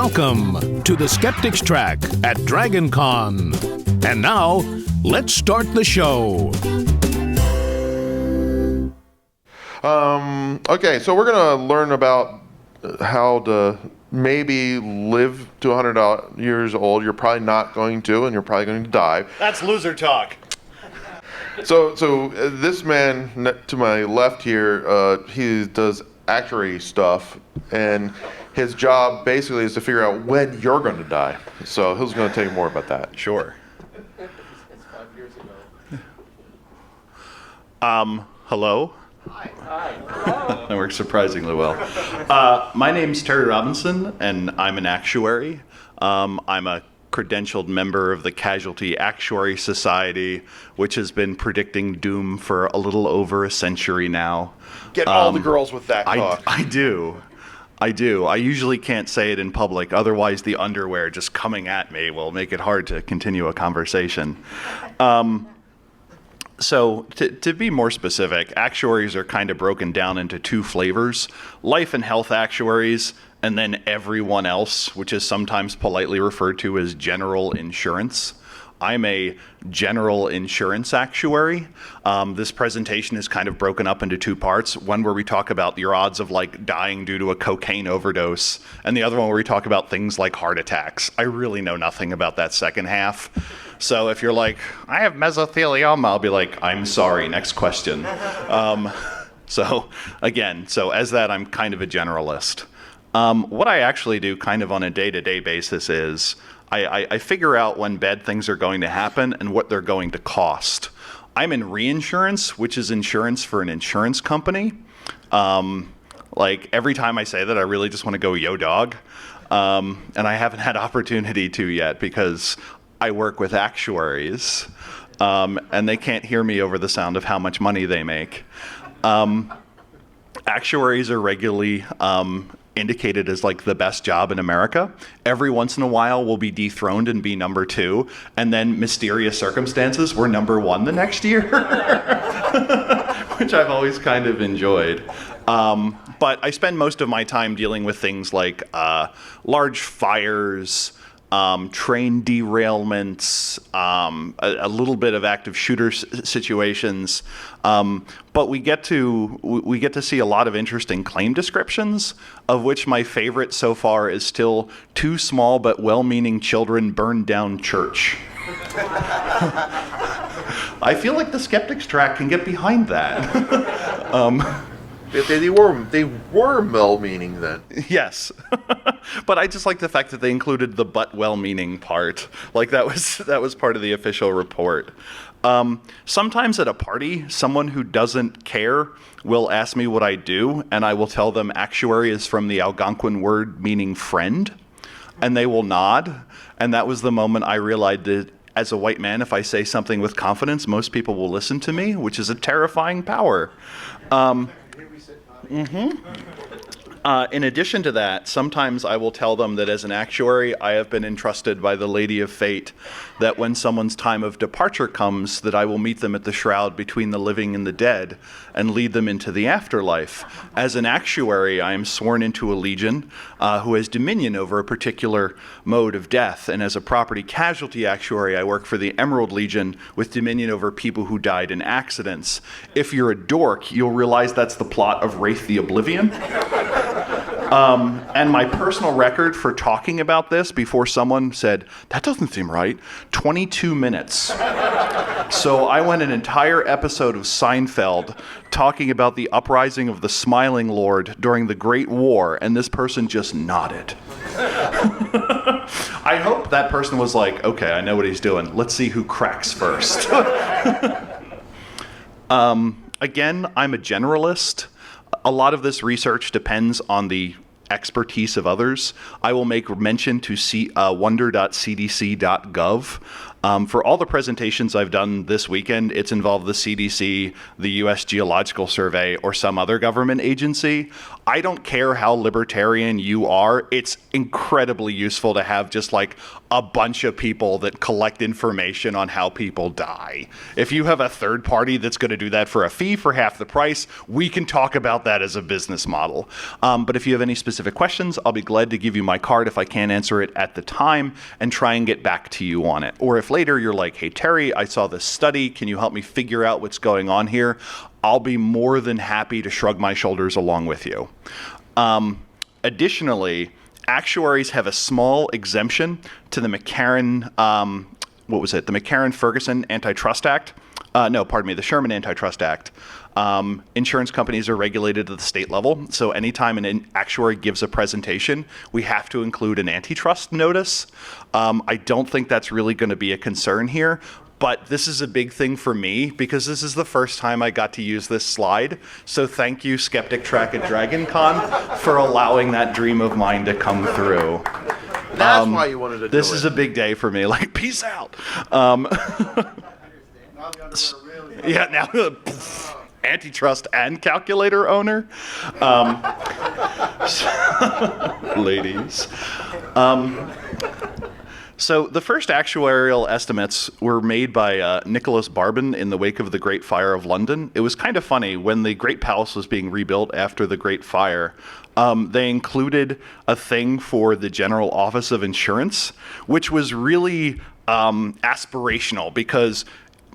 Welcome to the Skeptics track at DragonCon. And now, let's start the show. Okay, so we're going to learn about how to maybe live to 100 years old. You're probably not going to, and you're probably going to die. That's loser talk. So this man to my left here, he does actuary stuff, and his job basically is to figure out when you're going to die. So he's going to tell you more about that. Sure. It's 5 years ago. Hello? Hi. Hello. That works surprisingly well. My name's Terry Robinson, and I'm an actuary. I'm a credentialed member of the Casualty Actuary Society, which has been predicting doom for a little over a century now. Get all the girls with that talk. I do. I usually can't say it in public, otherwise the underwear just coming at me will make it hard to continue a conversation. So to be more specific, actuaries are kind of broken down into two flavors: life and health actuaries, and then everyone else, which is sometimes politely referred to as general insurance. I'm a general insurance actuary. This presentation is kind of broken up into two parts. One where we talk about your odds of like dying due to a cocaine overdose, and the other one where we talk about things like heart attacks. I really know nothing about that second half. So if you're like, I have mesothelioma, I'll be like, I'm sorry, next question. So as that, I'm kind of a generalist. What I actually do kind of on a day-to-day basis is I figure out when bad things are going to happen and what they're going to cost. I'm in reinsurance, which is insurance for an insurance company. Like every time I say that, I really just want to go, yo dog. And I haven't had opportunity to yet because I work with actuaries, and they can't hear me over the sound of how much money they make. Actuaries are regularly indicated as like the best job in America. Every once in a while we'll be dethroned and be number 2, and then mysterious circumstances we're number 1 the next year, which I've always kind of enjoyed. But I spend most of my time dealing with things like large fires, train derailments, a little bit of active shooter situations, but we get to see a lot of interesting claim descriptions, of which my favorite so far is still 2 small but well-meaning children burned down church. I feel like the Skeptics track can get behind that. They were well-meaning then. Yes. But I just like the fact that they included the but well-meaning part. Like that was part of the official report. Sometimes at a party, someone who doesn't care will ask me what I do, and I will tell them actuary is from the Algonquin word meaning friend, and they will nod. And that was the moment I realized that as a white man, if I say something with confidence, most people will listen to me, which is a terrifying power. In addition to that, sometimes I will tell them that as an actuary, I have been entrusted by the Lady of Fate that when someone's time of departure comes, that I will meet them at the shroud between the living and the dead and lead them into the afterlife. As an actuary, I am sworn into a legion who has dominion over a particular mode of death. And as a property casualty actuary, I work for the Emerald Legion with dominion over people who died in accidents. If you're a dork, you'll realize that's the plot of Wraith the Oblivion. And my personal record for talking about this before someone said, that doesn't seem right, 22 minutes. So I went an entire episode of Seinfeld talking about the uprising of the Smiling Lord during the Great War, and this person just nodded. I hope that person was like, okay, I know what he's doing. Let's see who cracks first. Again, I'm a generalist. A lot of this research depends on the expertise of others. I will make mention to wonder.cdc.gov. For all the presentations I've done this weekend, it's involved the CDC, the U.S. Geological Survey, or some other government agency. I don't care how libertarian you are. It's incredibly useful to have just like a bunch of people that collect information on how people die. If you have a third party that's going to do that for a fee for half the price, we can talk about that as a business model. But if you have any specific questions, I'll be glad to give you my card if I can't answer it at the time and try and get back to you on it. Or if later you're like, hey, Terry, I saw this study. Can you help me figure out what's going on here? I'll be more than happy to shrug my shoulders along with you. Additionally, actuaries have a small exemption to the McCarran, the McCarran-Ferguson Antitrust Act. The Sherman Antitrust Act. Insurance companies are regulated at the state level, so anytime an actuary gives a presentation, we have to include an antitrust notice. I don't think that's really going to be a concern here, but this is a big thing for me because this is the first time I got to use this slide. So thank you, Skeptrack at DragonCon, for allowing that dream of mine to come through. That's why you wanted to do it. This is a big day for me. Like, peace out. Yeah, now antitrust and calculator owner. Ladies. So the first actuarial estimates were made by Nicholas Barbin in the wake of the Great Fire of London. It was kind of funny. When the Great Palace was being rebuilt after the Great Fire, they included a thing for the General Office of Insurance, which was really aspirational because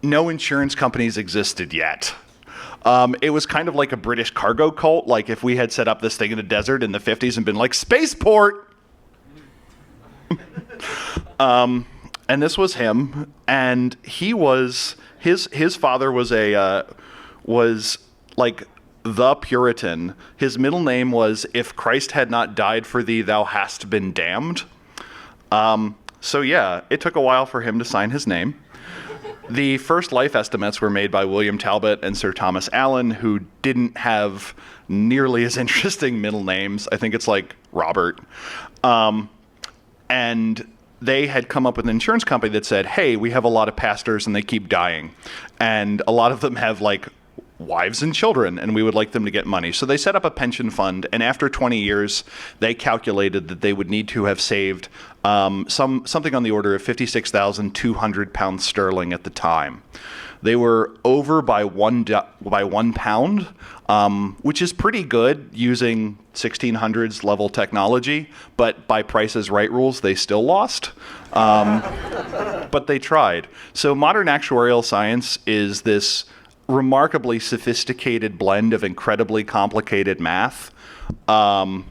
no insurance companies existed yet. It was kind of like a British cargo cult. Like if we had set up this thing in the desert in the 50s and been like, spaceport! And this was him, and he was his father was was like the Puritan. His middle name was "If Christ had not died for thee, thou hast been damned." So yeah, it took a while for him to sign his name. The first life estimates were made by William Talbot and Sir Thomas Allen, who didn't have nearly as interesting middle names. I think it's like Robert. And they had come up with an insurance company that said, hey, we have a lot of pastors and they keep dying. And a lot of them have like wives and children, and we would like them to get money. So they set up a pension fund, and after 20 years, they calculated that they would need to have saved something on the order of 56,200 pounds sterling at the time. They were over by one pound, which is pretty good using 1600s level technology, but by Price is Right rules, they still lost. But they tried. So modern actuarial science is this remarkably sophisticated blend of incredibly complicated math. But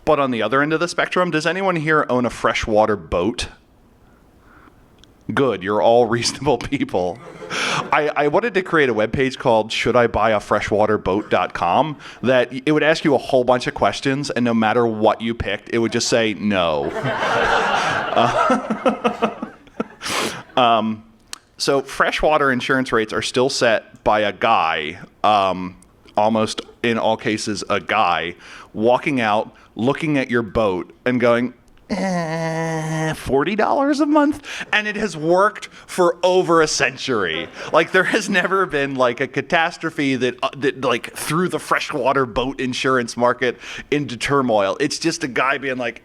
on the other end of the spectrum, does anyone here own a freshwater boat? Good, you're all reasonable people. I wanted to create a webpage called shouldibuyafreshwaterboat.com that it would ask you a whole bunch of questions, and no matter what you picked, it would just say no. So freshwater insurance rates are still set by a guy, almost in all cases a guy, walking out, looking at your boat and going, $40 a month, and it has worked for over a century. Like there has never been like a catastrophe that like threw the freshwater boat insurance market into turmoil. It's just a guy being like,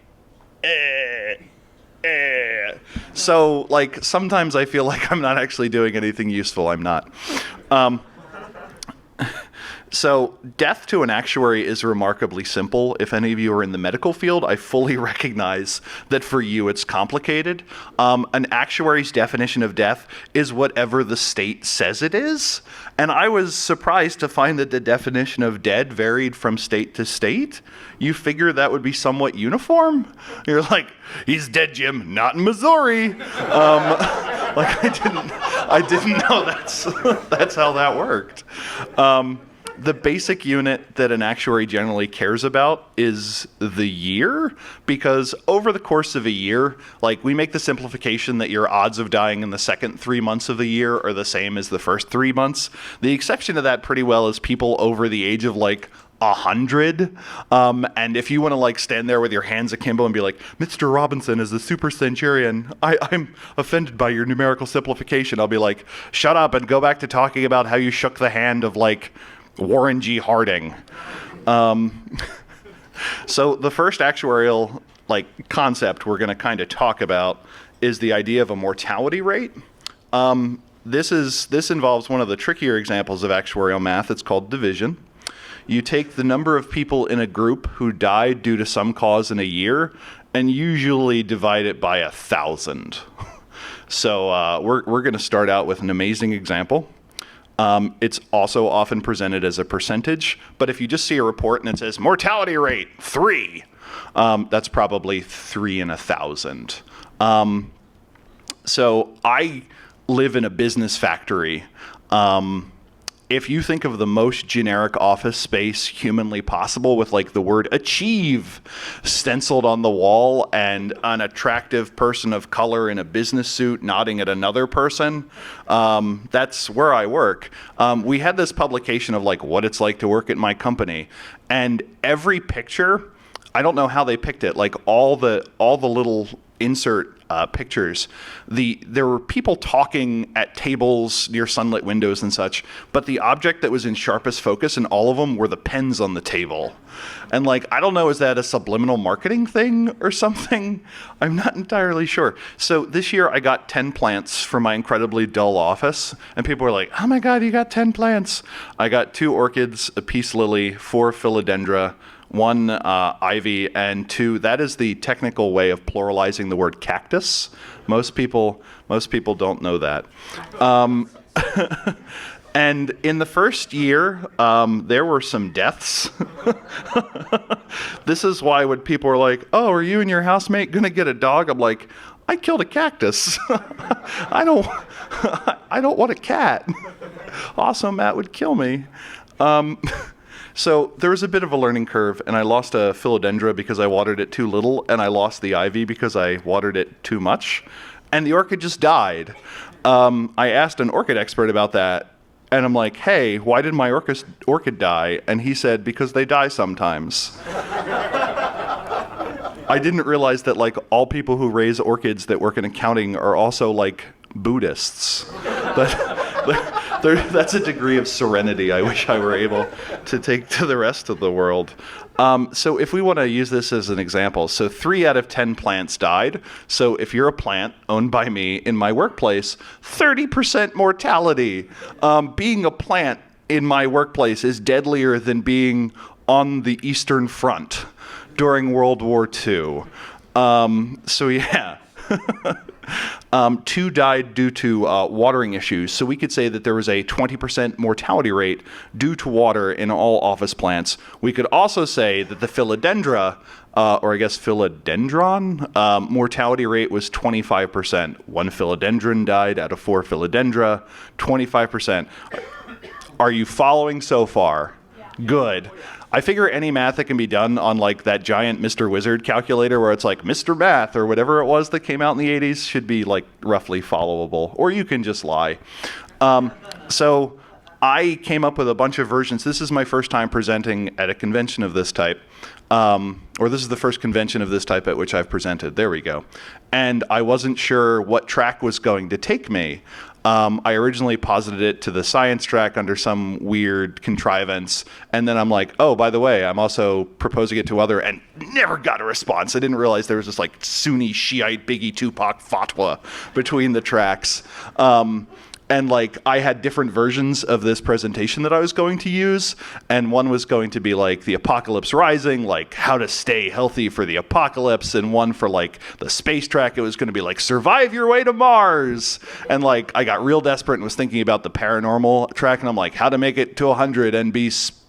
So like sometimes I feel like I'm not actually doing anything useful. I'm not. So death to an actuary is remarkably simple. If any of you are in the medical field, I fully recognize that for you it's complicated. An actuary's definition of death is whatever the state says it is. And I was surprised to find that the definition of dead varied from state to state. You figure that would be somewhat uniform? You're like, he's dead, Jim, not in Missouri. Like I didn't know that's how that worked. The basic unit that an actuary generally cares about is the year, because over the course of a year, like we make the simplification that your odds of dying in the second 3 months of the year are the same as the first 3 months. The exception to that pretty well is people over the age of like 100. And if you want to like stand there with your hands akimbo and be like, Mr. Robinson is the super centurion, I'm offended by your numerical simplification, I'll be like, shut up and go back to talking about how you shook the hand of like Warren G. Harding. So the first actuarial like concept we're going to kind of talk about is the idea of a mortality rate. This involves one of the trickier examples of actuarial math. It's called division. You take the number of people in a group who died due to some cause in a year and usually divide it by 1,000. So we're going to start out with an amazing example. It's also often presented as a percentage, but if you just see a report and it says mortality rate 3, that's probably 3 in 1,000. So I live in a business factory. If you think of the most generic office space humanly possible with like the word achieve stenciled on the wall and an attractive person of color in a business suit nodding at another person, that's where I work. We had this publication of like what it's like to work at my company, and every picture, I don't know how they picked it, like all the little insert pictures, there were people talking at tables near sunlit windows and such, but the object that was in sharpest focus in all of them were the pens on the table. And like, I don't know, is that a subliminal marketing thing or something? I'm not entirely sure. So this year I got 10 plants for my incredibly dull office, and people were like, oh my God, you got 10 plants. I got 2 orchids, a peace lily, 4 philodendra, 1 ivy, and 2, that is the technical way of pluralizing the word cactus. Most people don't know that. And in the first year, there were some deaths. This is why when people are like, oh, are you and your housemate going to get a dog? I'm like, I killed a cactus. I don't want a cat. Also, Matt would kill me. So there was a bit of a learning curve, and I lost a philodendra because I watered it too little, and I lost the ivy because I watered it too much, and the orchid just died. I asked an orchid expert about that, and I'm like, hey, why did my orchid die? And he said, because they die sometimes. I didn't realize that like all people who raise orchids that work in accounting are also like Buddhists. That's a degree of serenity I wish I were able to take to the rest of the world. So if we want to use this as an example, so 3 out of 10 plants died. So if you're a plant owned by me in my workplace, 30% mortality. Being a plant in my workplace is deadlier than being on the Eastern Front during World War II. So yeah. 2 died due to watering issues. So we could say that there was a 20% mortality rate due to water in all office plants. We could also say that the philodendra, or I guess philodendron, mortality rate was 25%. 1 philodendron died out of 4 philodendra, 25%. Are you following so far? Yeah. Good. I figure any math that can be done on like that giant Mr. Wizard calculator where it's like Mr. Math or whatever it was that came out in the 80s should be like roughly followable, or you can just lie. So I came up with a bunch of versions. This is my first time presenting at a convention of this type, or this is the first convention of this type at which I've presented. There we go. And I wasn't sure what track was going to take me. I originally posited it to the science track under some weird contrivance, and then I'm like, oh, by the way, I'm also proposing it to other, and never got a response. I didn't realize there was this like Sunni Shiite Biggie Tupac fatwa between the tracks. And like I had different versions of this presentation that I was going to use, and one was going to be like the apocalypse rising, like how to stay healthy for the apocalypse, and one for like the space track, it was going to be like survive your way to Mars. And like I got real desperate and was thinking about the paranormal track, and I'm like, how to make it to 100 and be spooky.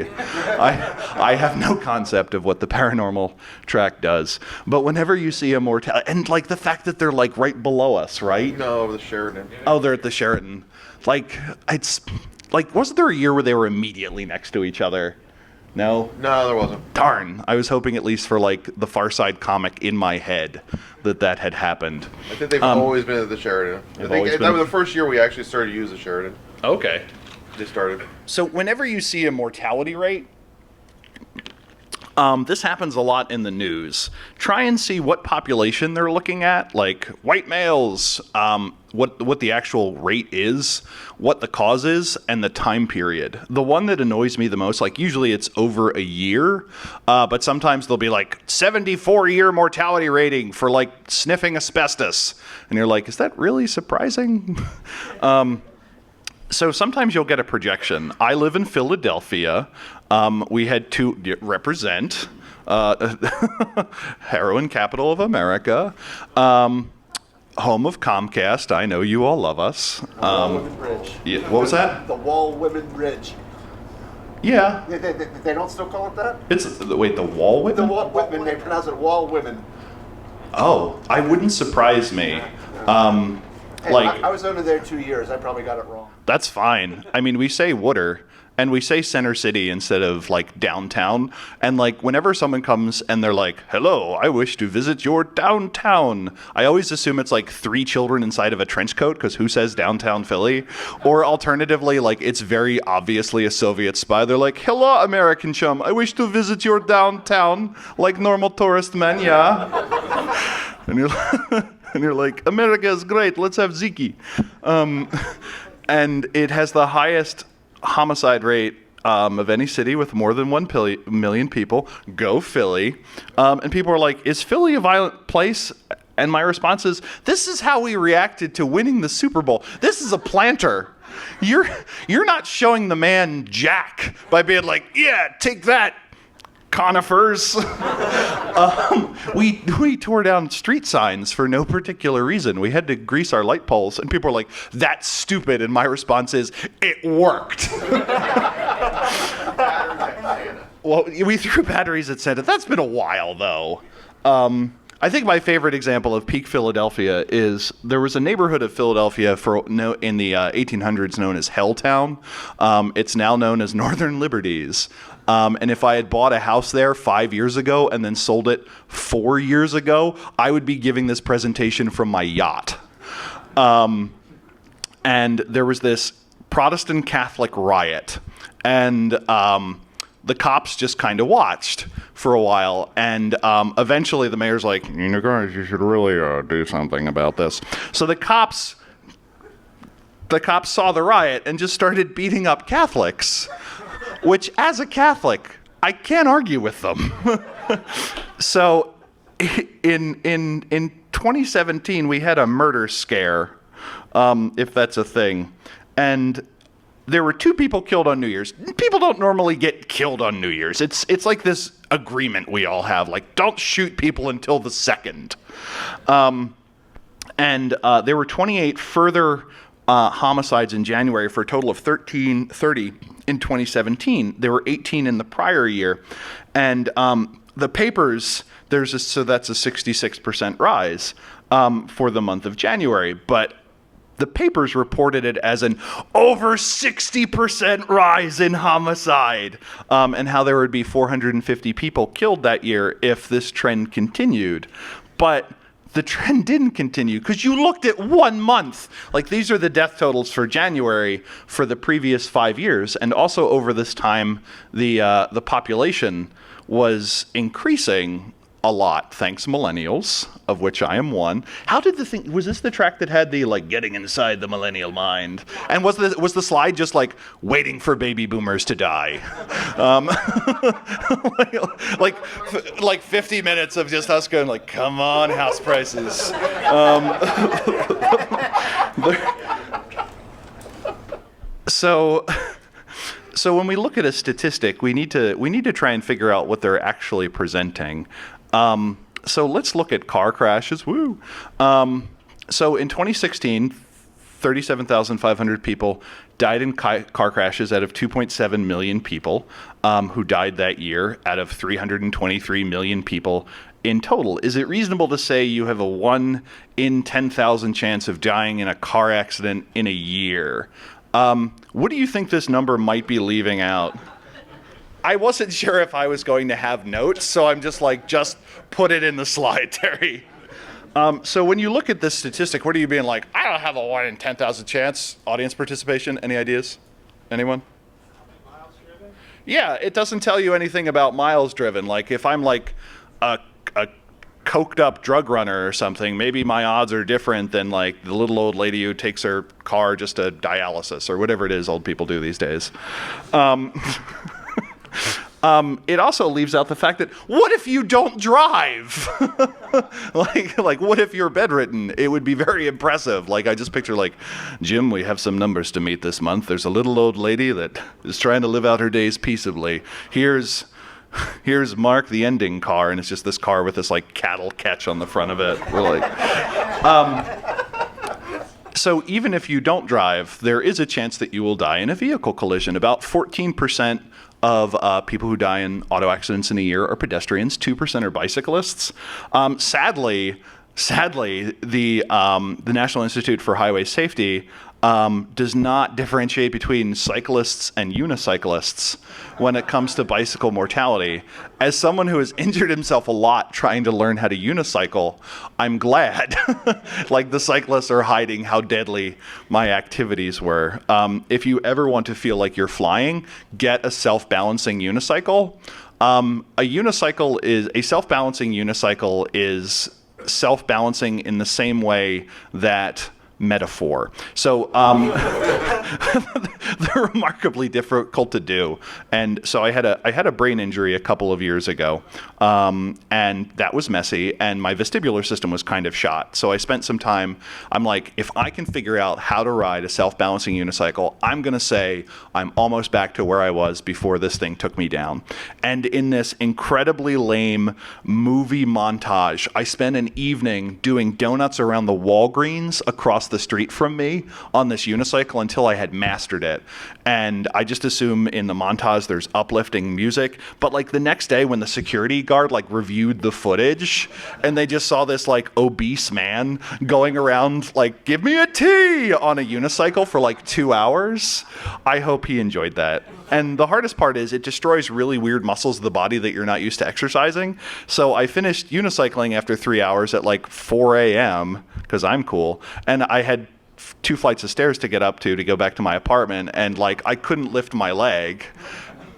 I have no concept of what the paranormal track does. But whenever you see a mortality, and like the fact that they're like right below us, right? No, the Sheridan. Oh, they're at the Sheraton. Like, it's like, wasn't there a year where they were immediately next to each other? No? No, there wasn't. Darn. I was hoping at least for like the Far Side comic in my head that had happened. I think they've always been at the Sheridan. I think that was the first year we actually started to use the Sheridan. Okay. They started. So whenever you see a mortality rate, This happens a lot in the news. Try and see what population they're looking at, like white males, what the actual rate is, what the cause is, and the time period. The one that annoys me the most, like usually it's over a year, but sometimes they'll be like 74-year mortality rating for like sniffing asbestos. And you're like, is that really surprising? So sometimes you'll get a projection. I live in Philadelphia. We had represent heroin capital of America, home of Comcast. I know you all love us. Wall Women Bridge. Yeah, what was that? The Wall Women Bridge. Yeah. They don't still call it that? Wait, the Wall Women? The Wall Women, they pronounce it Wall Women. Oh, I wouldn't surprise me. Hey, I was under there 2 years. I probably got it wrong. That's fine. I mean, we say Wooder, and we say Center City instead of, like, downtown. And, like, whenever someone comes and they're like, hello, I wish to visit your downtown, I always assume it's, like, 3 children inside of a trench coat, because who says downtown Philly? Or alternatively, like, it's very obviously a Soviet spy. They're like, hello, American chum, I wish to visit your downtown, like normal tourist men, yeah? And you're like... And you're like, America is great, let's have Ziki. And it has the highest homicide rate of any city with more than 1 million people. Go Philly. And people are like, is Philly a violent place? And my response is, this is how we reacted to winning the Super Bowl. This is a planter. You're not showing the man Jack by being like, yeah, take that, conifers. We tore down street signs for no particular reason. We had to grease our light poles, and people were like, that's stupid. And my response is, it worked. Well, we threw batteries at Santa. That's been a while, though. I think my favorite example of peak Philadelphia is there was a neighborhood of Philadelphia in the 1800s known as Helltown. It's now known as Northern Liberties. And if I had bought a house there 5 years ago and then sold it 4 years ago, I would be giving this presentation from my yacht. And there was this Protestant Catholic riot. And the cops just kind of watched for a while. And eventually the mayor's like, you guys, you should really do something about this. So the cops saw the riot and just started beating up Catholics. Which, as a Catholic, I can't argue with them. So, in 2017, we had a murder scare, if that's a thing, and there were 2 people killed on New Year's. People don't normally get killed on New Year's. It's like this agreement we all have, like, don't shoot people until the 2nd. And there were 28 further homicides in January for a total of 30 in 2017. There were 18 in the prior year. And the papers, so that's a 66% rise for the month of January. But the papers reported it as an over 60% rise in homicide, and how there would be 450 people killed that year if this trend continued. But the trend didn't continue because you looked at 1 month. Like, these are the death totals for January for the previous 5 years. And also over this time, the population was increasing a lot, thanks millennials, of which I am one. How did was this the track that had the, like, getting inside the millennial mind? And was the slide just, like, waiting for baby boomers to die? like 50 minutes of just us going, like, come on, house prices. So when we look at a statistic, we need to try and figure out what they're actually presenting. So let's look at car crashes. Woo! So in 2016, 37,500 people died in car crashes out of 2.7 million people who died that year out of 323 million people in total. Is it reasonable to say you have a 1 in 10,000 chance of dying in a car accident in a year? What do you think this number might be leaving out? I wasn't sure if I was going to have notes, so I'm just like, just put it in the slide, Terry. So when you look at this statistic, what are you being like, I don't have a 1 in 10,000 chance? Audience participation, any ideas? Anyone? Yeah, it doesn't tell you anything about miles driven. Like if I'm like a coked up drug runner or something, maybe my odds are different than like the little old lady who takes her car just to dialysis or whatever it is old people do these days. It also leaves out the fact that what if you don't drive? like what if you're bedridden? It would be very impressive. Like I just picture like, Jim, we have some numbers to meet this month. There's a little old lady that is trying to live out her days peaceably. Here's Mark, the ending car, and it's just this car with this like cattle catch on the front of it. We're like, so even if you don't drive, there is a chance that you will die in a vehicle collision. About 14% of people who die in auto accidents in a year are pedestrians. 2% are bicyclists. Sadly, the National Institute for Highway Safety does not differentiate between cyclists and unicyclists when it comes to bicycle mortality. As someone who has injured himself a lot trying to learn how to unicycle, I'm glad like the cyclists are hiding how deadly my activities were. If you ever want to feel like you're flying, get a self-balancing unicycle. A self-balancing unicycle is self-balancing in the same way that metaphor. So they're remarkably difficult to do. And so I had a brain injury a couple of years ago, and that was messy, and my vestibular system was kind of shot. So I spent some time, I'm like, if I can figure out how to ride a self-balancing unicycle, I'm going to say I'm almost back to where I was before this thing took me down. And in this incredibly lame movie montage, I spent an evening doing donuts around the Walgreens across the street from me on this unicycle until I had mastered it. And I just assume in the montage there's uplifting music, but like the next day when the security guard like reviewed the footage and they just saw this like obese man going around like, give me a tea on a unicycle for like 2 hours, I hope he enjoyed that. And the hardest part is it destroys really weird muscles of the body that you're not used to exercising. So I finished unicycling after 3 hours at like 4 a.m. because I'm cool. And I had 2 flights of stairs to get up to go back to my apartment. And like I couldn't lift my leg.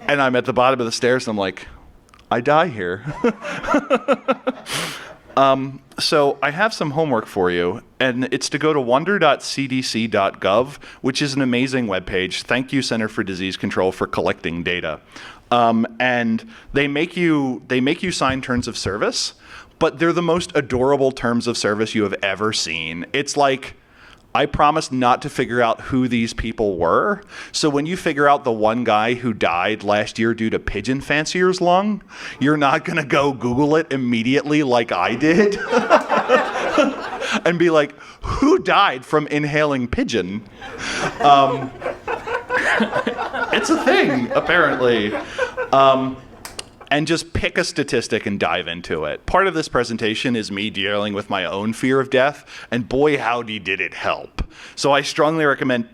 And I'm at the bottom of the stairs and I'm like, I die here. So I have some homework for you, and it's to go to wonder.cdc.gov, which is an amazing webpage. Thank you, Center for Disease Control, for collecting data. And they make you sign terms of service, but they're the most adorable terms of service you have ever seen. It's like, I promised not to figure out who these people were. So when you figure out the one guy who died last year due to pigeon fancier's lung, you're not going to go Google it immediately like I did and be like, who died from inhaling pigeon? It's a thing, apparently. And just pick a statistic and dive into it. Part of this presentation is me dealing with my own fear of death, and boy, howdy did it help. So I strongly recommend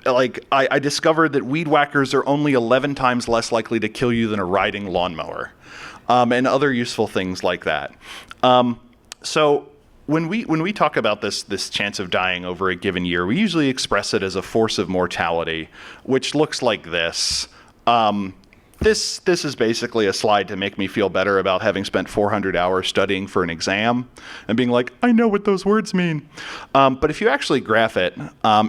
I discovered that weed whackers are only 11 times less likely to kill you than a riding lawnmower, and other useful things like that. So when we talk about this chance of dying over a given year, we usually express it as a force of mortality, which looks like this. This is basically a slide to make me feel better about having spent 400 hours studying for an exam and being like, I know what those words mean. But if you actually graph it,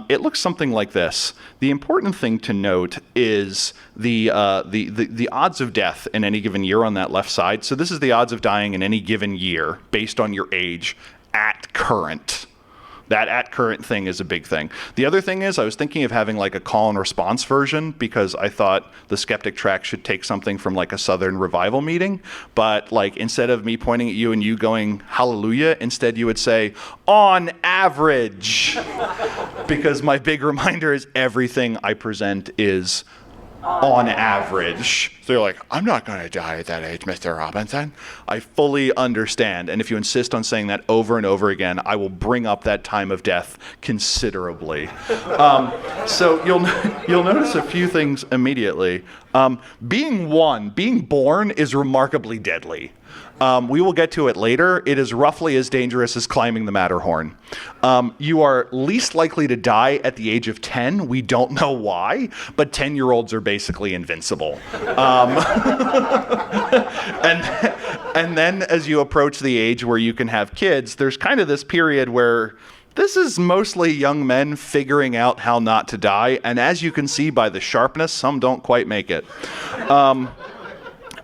it looks something like this. The important thing to note is the odds of death in any given year on that left side. So this is the odds of dying in any given year based on your age at current. That at current thing is a big thing. The other thing is I was thinking of having like a call and response version because I thought the Skeptrack should take something from like a Southern revival meeting. But like instead of me pointing at you and you going hallelujah, instead you would say on average. Because my big reminder is everything I present is on average. So you're like, I'm not going to die at that age, Mr. Robinson. I fully understand. And if you insist on saying that over and over again, I will bring up that time of death considerably. So you'll notice a few things immediately. Being born is remarkably deadly. We will get to it later. It is roughly as dangerous as climbing the Matterhorn. You are least likely to die at the age of 10. We don't know why, but 10-year-olds are basically invincible. And then as you approach the age where you can have kids, there's kind of this period where this is mostly young men figuring out how not to die. And as you can see by the sharpness, some don't quite make it.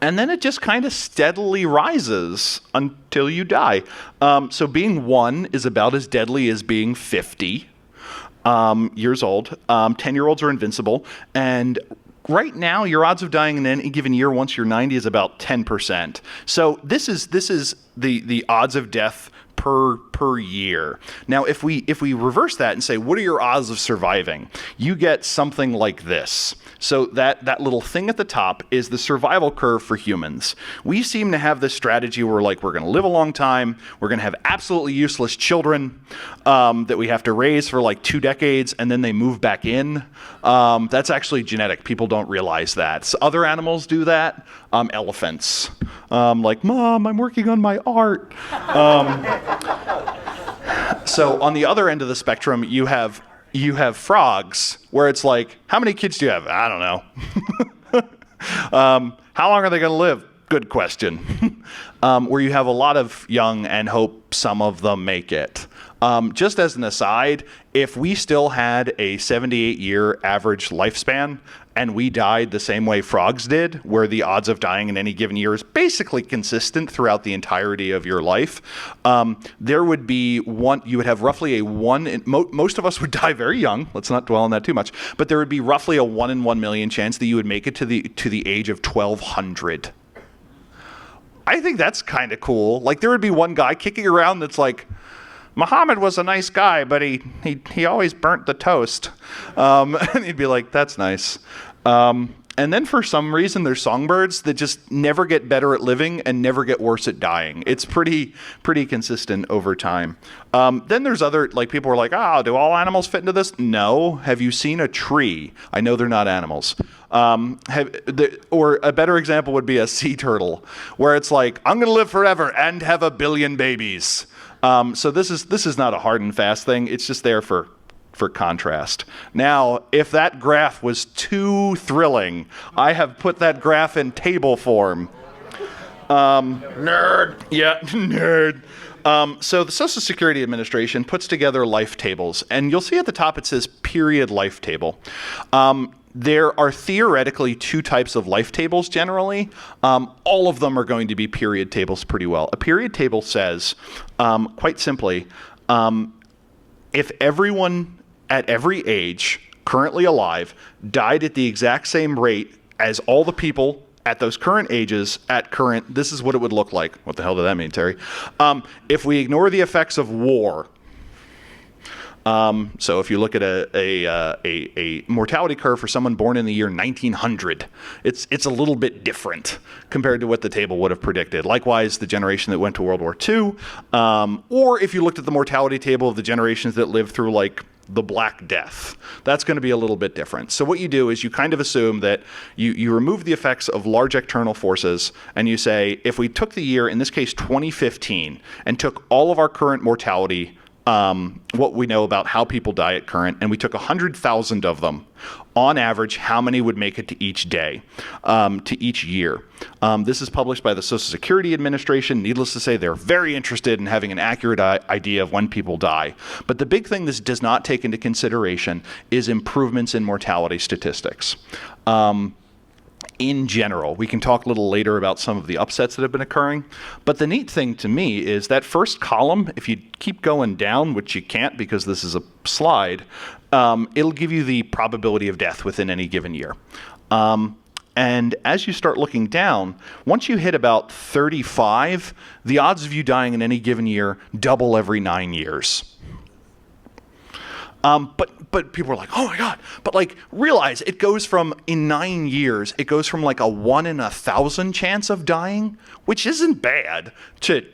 And then it just kind of steadily rises until you die. So being 1 is about as deadly as being 50 years old. 10-year-olds are invincible. And right now, your odds of dying in any given year once you're 90 is about 10%. So this is the odds of death per year. Now, if we reverse that and say, what are your odds of surviving? You get something like this. So that little thing at the top is the survival curve for humans. We seem to have this strategy where we're going to live a long time. We're going to have absolutely useless children that we have to raise for like 2 decades, and then they move back in. That's actually genetic. People don't realize that. So other animals do that. Elephants. Like, Mom, I'm working on my art. So on the other end of the spectrum, you have frogs, where it's like, how many kids do you have? I don't know. How long are they going to live? Good question. Where you have a lot of young and hope some of them make it. Just as an aside, if we still had a 78-year average lifespan and we died the same way frogs did, where the odds of dying in any given year is basically consistent throughout the entirety of your life, there would be you would have roughly a 1 most of us would die very young. Let's not dwell on that too much. But there would be roughly a 1 in 1 million chance that you would make it to the age of 1200. I think that's kind of cool. Like, there would be one guy kicking around that's like, Muhammad was a nice guy, but he always burnt the toast. And he'd be like, that's nice. And then for some reason, there's songbirds that just never get better at living and never get worse at dying. It's pretty consistent over time. Then there's other, like, people are like, do all animals fit into this? No. Have you seen a tree? I know they're not animals. Or a better example would be a sea turtle, where it's like, I'm going to live forever and have 1 billion babies. So this is not a hard and fast thing. It's just there for contrast. Now, if that graph was too thrilling, I have put that graph in table form. Nerd. Yeah, nerd. So the Social Security Administration puts together life tables, and you'll see at the top it says period life table. There are theoretically 2 types of life tables generally. All of them are going to be period tables pretty well. A period table says, quite simply, if everyone at every age currently alive died at the exact same rate as all the people at those current ages this is what it would look like. What the hell did that mean, Terry? If we ignore the effects of war, so if you look at a mortality curve for someone born in the year 1900, it's a little bit different compared to what the table would have predicted. Likewise, the generation that went to World War II, or if you looked at the mortality table of the generations that lived through like the Black Death, that's going to be a little bit different. So what you do is you kind of assume that you remove the effects of large external forces, and you say, if we took the year, in this case 2015, and took all of our current mortality, what we know about how people die at current, and we took 100,000 of them, on average, how many would make it to each day, to each year? This is published by the Social Security Administration. Needless to say, they're very interested in having an accurate idea of when people die. But the big thing this does not take into consideration is improvements in mortality statistics. In general, we can talk a little later about some of the upsets that have been occurring. But the neat thing to me is that first column, if you keep going down, which you can't because this is a slide, it'll give you the probability of death within any given year. And as you start looking down, once you hit about 35, the odds of you dying in any given year double every 9 years. But people are like, oh my God, but like realize it goes from, in 9 years, it goes from like a 1 in 1,000 chance of dying, which isn't bad, to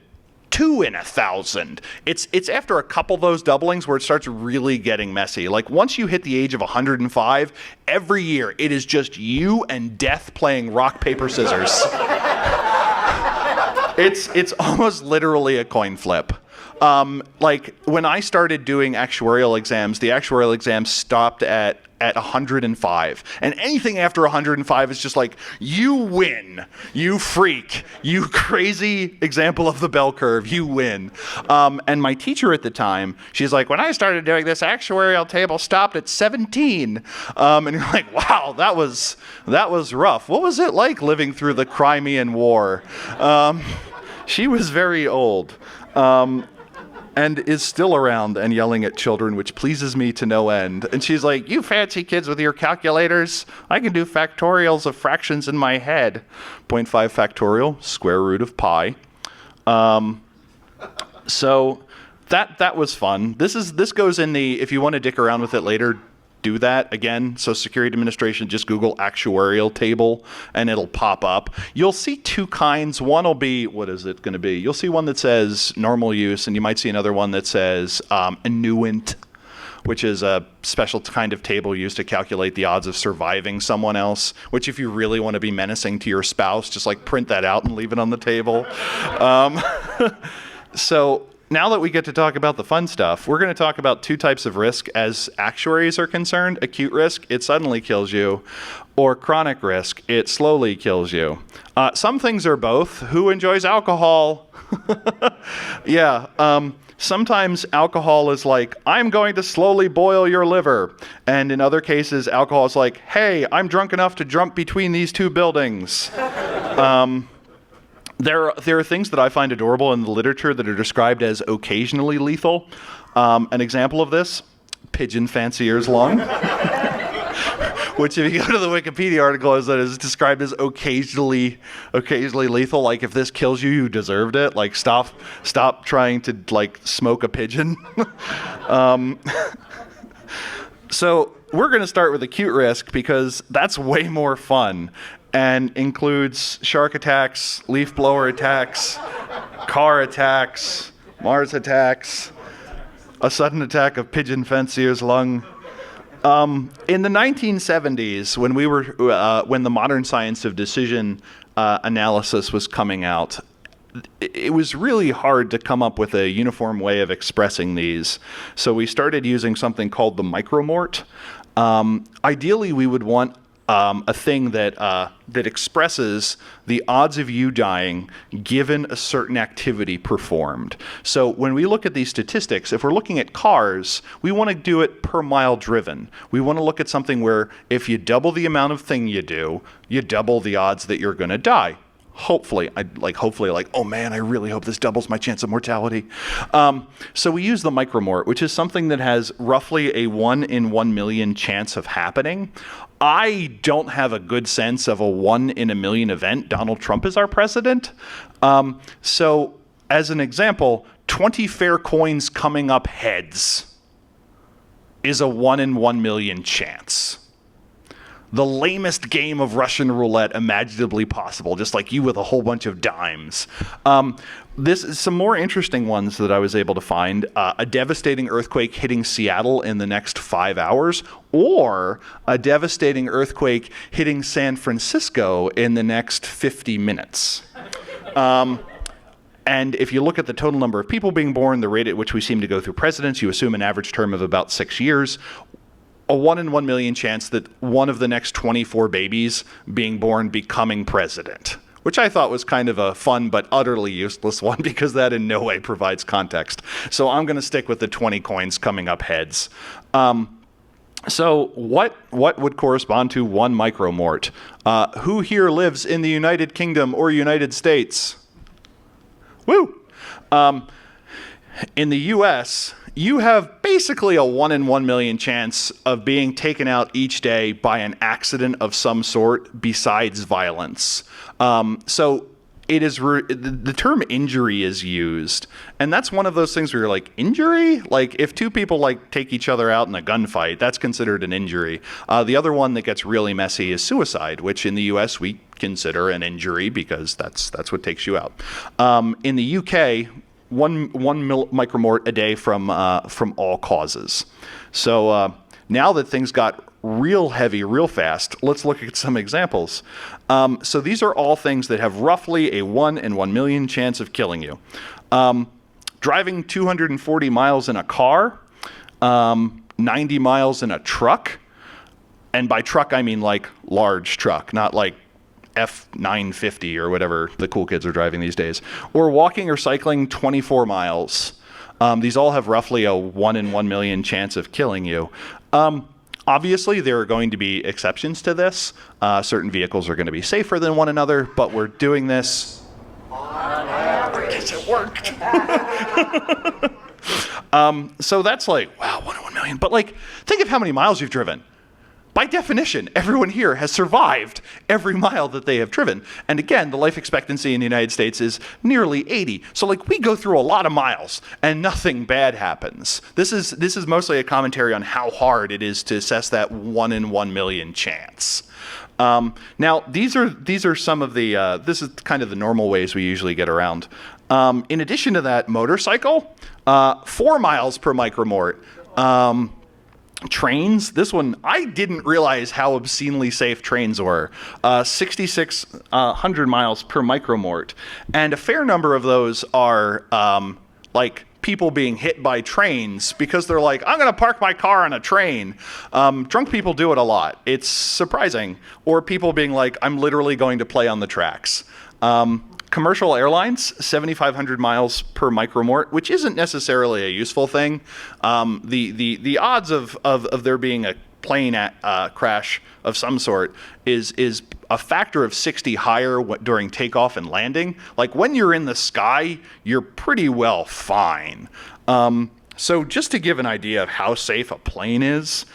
2 in 1,000. It's after a couple of those doublings where it starts really getting messy. Like once you hit the age of 105, every year it is just you and death playing rock, paper, scissors. It's almost literally a coin flip. Like when I started doing actuarial exams, the actuarial exams stopped at 105, and anything after 105 is just like, you win, you freak, you crazy example of the bell curve, you win. And my teacher at the time, she's like, when I started doing this, actuarial table stopped at 17. And you're like, wow, that was rough. What was it like living through the Crimean War? She was very old. And is still around and yelling at children, which pleases me to no end. And she's like, you fancy kids with your calculators, I can do factorials of fractions in my head. 0.5 factorial, square root of pi. So that was fun. This goes in the, if you want to dick around with it later, do that. Again, Social Security Administration, just Google actuarial table and it'll pop up. You'll see two kinds. One will be, what is it going to be? You'll see one that says normal use, and you might see another one that says annuant, which is a special kind of table used to calculate the odds of surviving someone else, which if you really want to be menacing to your spouse, just like print that out and leave it on the table. So now that we get to talk about the fun stuff, we're going to talk about two types of risk as actuaries are concerned. Acute risk, it suddenly kills you, or chronic risk, it slowly kills you. Some things are both. Who enjoys alcohol? Yeah. Sometimes alcohol is like, I'm going to slowly boil your liver. And in other cases, alcohol is like, hey, I'm drunk enough to jump between these two buildings. There are things that I find adorable in the literature that are described as occasionally lethal. An example of this, pigeon fancier's lung, which if you go to the Wikipedia article, is described as occasionally lethal. Like if this kills you, you deserved it. Like stop trying to like smoke a pigeon. So we're going to start with acute risk because that's way more fun. And includes shark attacks, leaf blower attacks, car attacks, Mars attacks, a sudden attack of pigeon fancier's lung. In the 1970s, when the modern science of decision analysis was coming out, it was really hard to come up with a uniform way of expressing these. So we started using something called the micromort. Ideally, we would want a thing that expresses the odds of you dying given a certain activity performed. So when we look at these statistics, if we're looking at cars, we want to do it per mile driven. We want to look at something where if you double the amount of thing you do, you double the odds that you're going to die. Hopefully, oh man, I really hope this doubles my chance of mortality. So we use the micromort, which is something that has roughly a 1 in 1 million chance of happening. I don't have a good sense of a 1 in a million event. Donald Trump is our president. So as an example, 20 fair coins coming up heads is a 1 in 1 million chance. The lamest game of Russian roulette imaginably possible, just like you with a whole bunch of dimes. This is some more interesting ones that I was able to find. A devastating earthquake hitting Seattle in the next 5 hours, or a devastating earthquake hitting San Francisco in the next 50 minutes. And if you look at the total number of people being born, the rate at which we seem to go through presidents, you assume an average term of about 6 years. A 1 in 1 million chance that one of the next 24 babies being born becoming president, which I thought was kind of a fun but utterly useless one because that in no way provides context. So I'm going to stick with the 20 coins coming up heads. So what would correspond to 1 micromort? Who here lives in the United Kingdom or United States? Woo! In the U.S., you have basically a 1 in 1 million chance of being taken out each day by an accident of some sort besides violence. So it is the term injury is used, and that's one of those things where you're like, injury? Like if two people like take each other out in a gunfight, that's considered an injury. The other one that gets really messy is suicide, which in the U.S. we consider an injury because that's what takes you out. In the U.K., one micromort a day from all causes. So now that things got real heavy, real fast, let's look at some examples. So these are all things that have roughly a 1 in 1 million chance of killing you. Driving 240 miles in a car, 90 miles in a truck, and by truck I mean like large truck, not like F950 or whatever the cool kids are driving these days, or walking or cycling 24 miles. These all have roughly a 1 in 1 million chance of killing you. Obviously, there are going to be exceptions to this. Certain vehicles are going to be safer than one another, but we're doing this on average. It worked. So that's like, wow, 1 in 1 million. But like, think of how many miles you've driven. By definition, everyone here has survived every mile that they have driven. And again, the life expectancy in the United States is nearly 80. So like, we go through a lot of miles and nothing bad happens. This is mostly a commentary on how hard it is to assess that 1 in 1 million chance. Now, these are some of the, this is kind of the normal ways we usually get around. In addition to that, motorcycle, 4 miles per micromort. Trains, this one, I didn't realize how obscenely safe trains were. 6,600 miles per micromort. And a fair number of those are like people being hit by trains because they're like, I'm going to park my car on a train. Drunk people do it a lot. It's surprising. Or people being like, I'm literally going to play on the tracks. Commercial airlines, 7,500 miles per micromort, which isn't necessarily a useful thing. The odds of there being a plane crash of some sort is a factor of 60 higher during takeoff and landing. Like when you're in the sky, you're pretty well fine. So just to give an idea of how safe a plane is,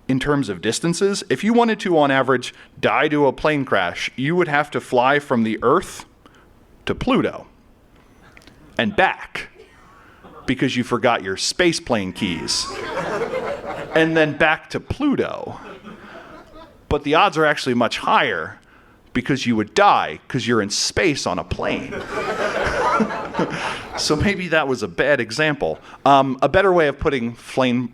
in terms of distances, if you wanted to, on average, die to a plane crash, you would have to fly from the Earth to Pluto and back because you forgot your spaceplane keys, and then back to Pluto. But the odds are actually much higher because you would die because you're in space on a plane. So maybe that was a bad example. A better way of putting plane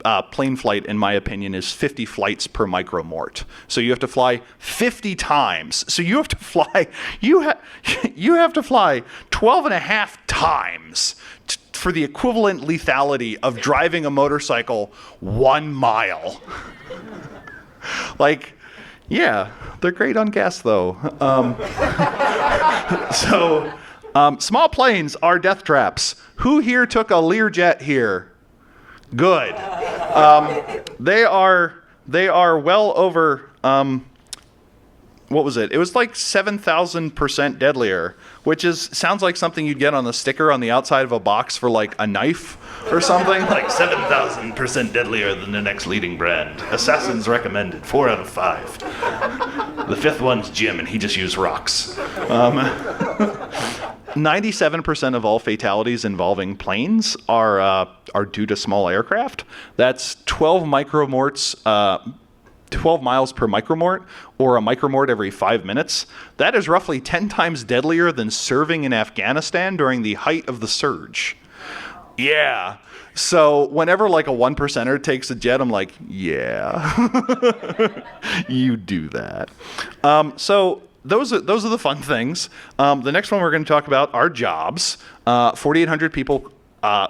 flight, in my opinion, is 50 flights per micromort. So you have to fly 50 times. So you have to fly, you have to fly 12 and a half times for the equivalent lethality of driving a motorcycle 1 mile. Like, yeah, they're great on gas though. Small planes are death traps. Who here took a Learjet here? Good. They are well over, what was it? It was like 7,000% deadlier, which sounds like something you'd get on a sticker on the outside of a box for like a knife or something. Like 7,000% deadlier than the next leading brand. Assassins recommended, 4 out of 5. The 5th one's Jim, and he just used rocks. 97% of all fatalities involving planes are due to small aircraft. That's 12 micromorts, 12 miles per micromort, or a micromort every 5 minutes. That is roughly 10 times deadlier than serving in Afghanistan during the height of the surge. Yeah. So whenever like a 1%er takes a jet, I'm like, yeah, you do that. So those are the fun things. The next one we're going to talk about are jobs. 4,800 people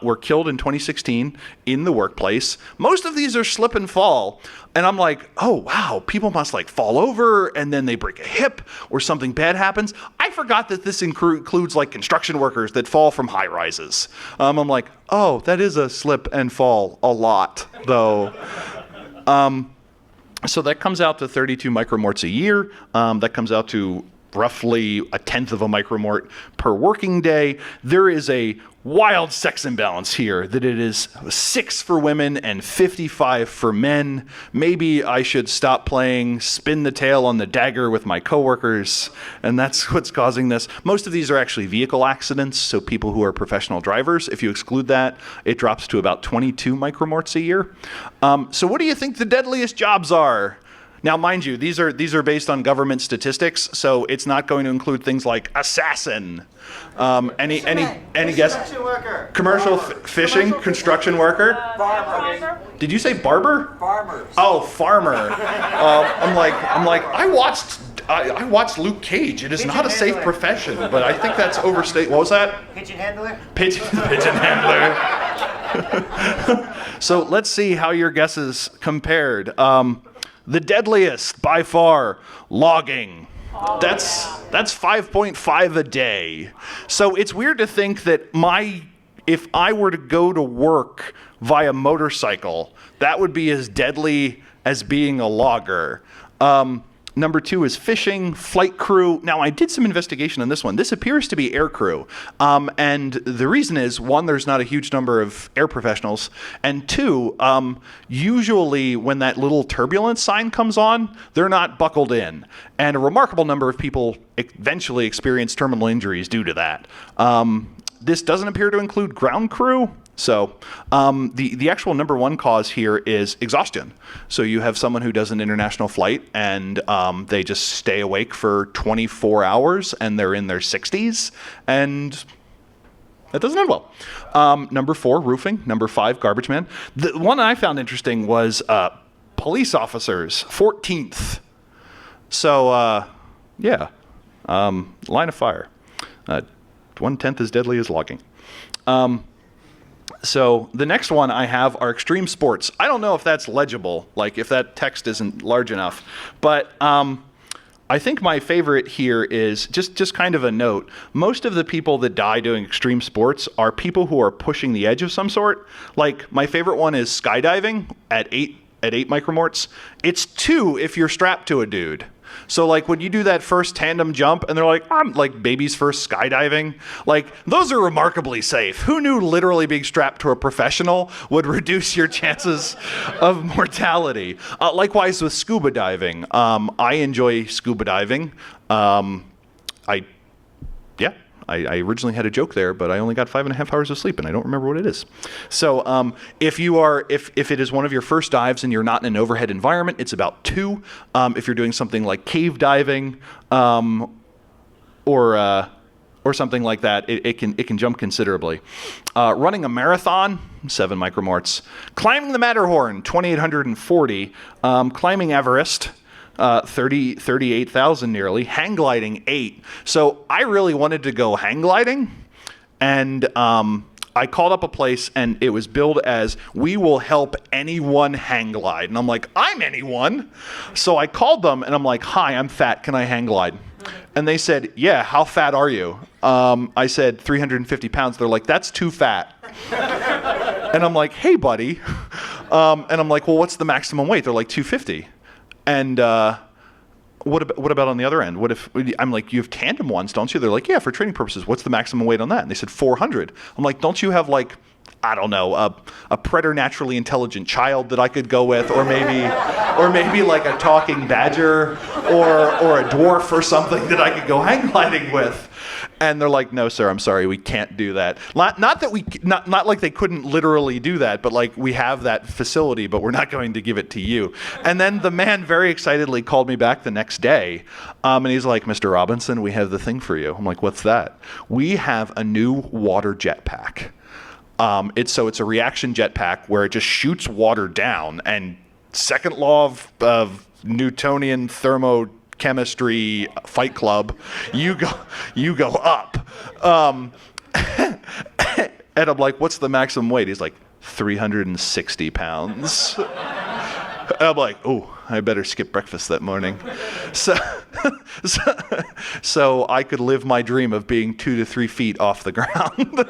were killed in 2016 in the workplace. Most of these are slip and fall. And I'm like, oh, wow, people must like fall over and then they break a hip or something bad happens. I forgot that this includes like construction workers that fall from high rises. I'm like, oh, that is a slip and fall a lot, though. So that comes out to 32 micromorts a year. That comes out to roughly 1/10 of a micromort per working day. There is a wild sex imbalance here, that it is 6 for women and 55 for men. Maybe I should stop playing spin the tail on the dagger with my coworkers, and that's what's causing this. Most of these are actually vehicle accidents, so people who are professional drivers. If you exclude that, it drops to about 22 micromorts a year. So what do you think the deadliest jobs are? Now, mind you, these are based on government statistics, so it's not going to include things like assassin. Any guess? Construction worker. Commercial fishing, construction worker. Farmer. Did you say barber? Farmers. Oh, farmer. I'm like, I watched Luke Cage. It is not a safe profession, but I think that's overstated. What was that? Pigeon handler. Pigeon handler. So let's see how your guesses compared. The deadliest by far, logging. That's 5.5 a day. So it's weird to think that if I were to go to work via motorcycle, that would be as deadly as being a logger. Number 2 is fishing, flight crew. Now, I did some investigation on this one. This appears to be air crew. And the reason is, 1, there's not a huge number of air professionals. And 2, usually when that little turbulence sign comes on, they're not buckled in. And a remarkable number of people eventually experience terminal injuries due to that. This doesn't appear to include ground crew. So the actual number 1 cause here is exhaustion. So you have someone who does an international flight and they just stay awake for 24 hours and they're in their 60s, and that doesn't end well. Number 4, roofing. Number 5, garbage man. The one I found interesting was police officers, 14th. So line of fire. 1/10 as deadly as logging. So the next one I have are extreme sports. I don't know if that's legible, like if that text isn't large enough, but I think my favorite here is just kind of a note. Most of the people that die doing extreme sports are people who are pushing the edge of some sort. Like my favorite one is skydiving at 8 micromorts. It's 2 if you're strapped to a dude. So like when you do that first tandem jump and they're like, I'm like baby's first skydiving, like those are remarkably safe. Who knew literally being strapped to a professional would reduce your chances of mortality? Likewise with scuba diving. I enjoy scuba diving. I originally had a joke there, but I only got 5.5 hours of sleep, and I don't remember what it is. So if it is one of your first dives and you're not in an overhead environment, it's about 2. If you're doing something like cave diving or something like that, it can jump considerably. Running a marathon, 7 micromorts. Climbing the Matterhorn, 2,840. Climbing Everest, 38,000 nearly. Hang gliding, 8. So I really wanted to go hang gliding, and I called up a place and it was billed as, we will help anyone hang glide. And I'm like, I'm anyone. So I called them and I'm like, hi, I'm fat. Can I hang glide? And they said, yeah, how fat are you? I said 350 pounds. They're like, that's too fat. And I'm like, hey, buddy. And I'm like, well, what's the maximum weight? They're like 250. And what about on the other end? What if I'm like, you have tandem ones, don't you? They're like, yeah, for training purposes. What's the maximum weight on that? And they said 400. I'm like, don't you have like, I don't know, a preternaturally intelligent child that I could go with, or maybe like a talking badger, or a dwarf or something that I could go hang gliding with? And they're like, no, sir, I'm sorry, we can't do that. Not like they couldn't literally do that, but like we have that facility, but we're not going to give it to you. And then the man very excitedly called me back the next day, and he's like, Mr. Robinson, we have the thing for you. I'm like, what's that? We have a new water jetpack. It's a reaction jetpack where it just shoots water down, and second law of Newtonian thermochemistry Fight Club, you go up. And I'm like, what's the maximum weight? He's like, 360 pounds. And I'm like, oh, I better skip breakfast that morning. So I could live my dream of being 2 to 3 feet off the ground.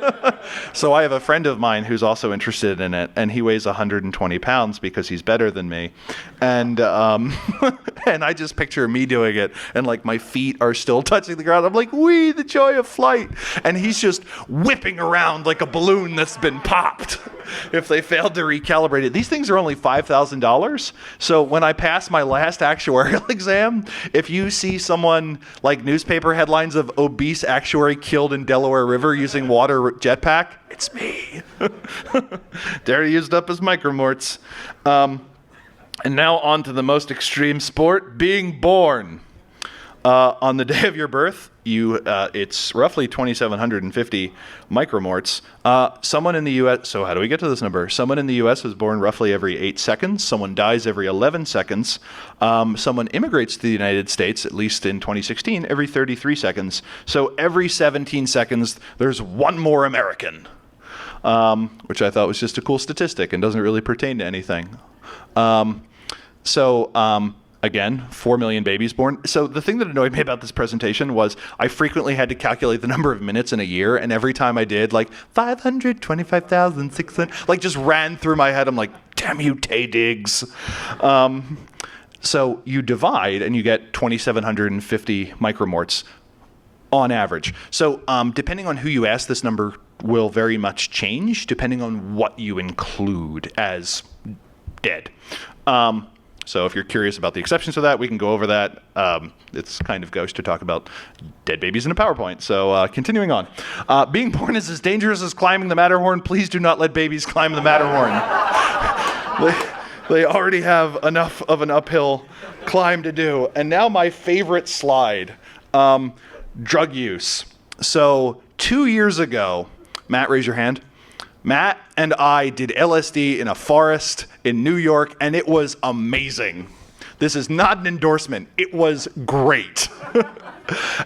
So I have a friend of mine who's also interested in it, and he weighs 120 pounds because he's better than me. And and I just picture me doing it, and like my feet are still touching the ground. I'm like, wee, the joy of flight. And he's just whipping around like a balloon that's been popped if they failed to recalibrate it. These things are only $5,000. So when I pass my last actuarial exam, if you see someone like newspaper headlines of obese actuary killed in Delaware River using water jetpack, it's me. There, used up his micromorts. And now on to the most extreme sport, being born. On the day of your birth, it's roughly 2,750 micromorts. Someone in the U.S. So how do we get to this number? Someone in the U.S. is born roughly every 8 seconds. Someone dies every 11 seconds. Someone immigrates to the United States, at least in 2016, every 33 seconds. So every 17 seconds, there's one more American, which I thought was just a cool statistic and doesn't really pertain to anything. Again, 4 million babies born. So the thing that annoyed me about this presentation was I frequently had to calculate the number of minutes in a year, and every time I did, 525,600, just ran through my head. I'm like, damn you, Tay Diggs. So you divide, and you get 2,750 micromorts on average. So depending on who you ask, this number will very much change, depending on what you include as dead. So if you're curious about the exceptions to that, we can go over that. It's kind of gauche to talk about dead babies in a PowerPoint. So continuing on. Being born is as dangerous as climbing the Matterhorn. Please do not let babies climb the Matterhorn. They already have enough of an uphill climb to do. And now my favorite slide, drug use. So 2 years ago, Matt, raise your hand. Matt and I did LSD in a forest in New York, and it was amazing. This is not an endorsement. It was great.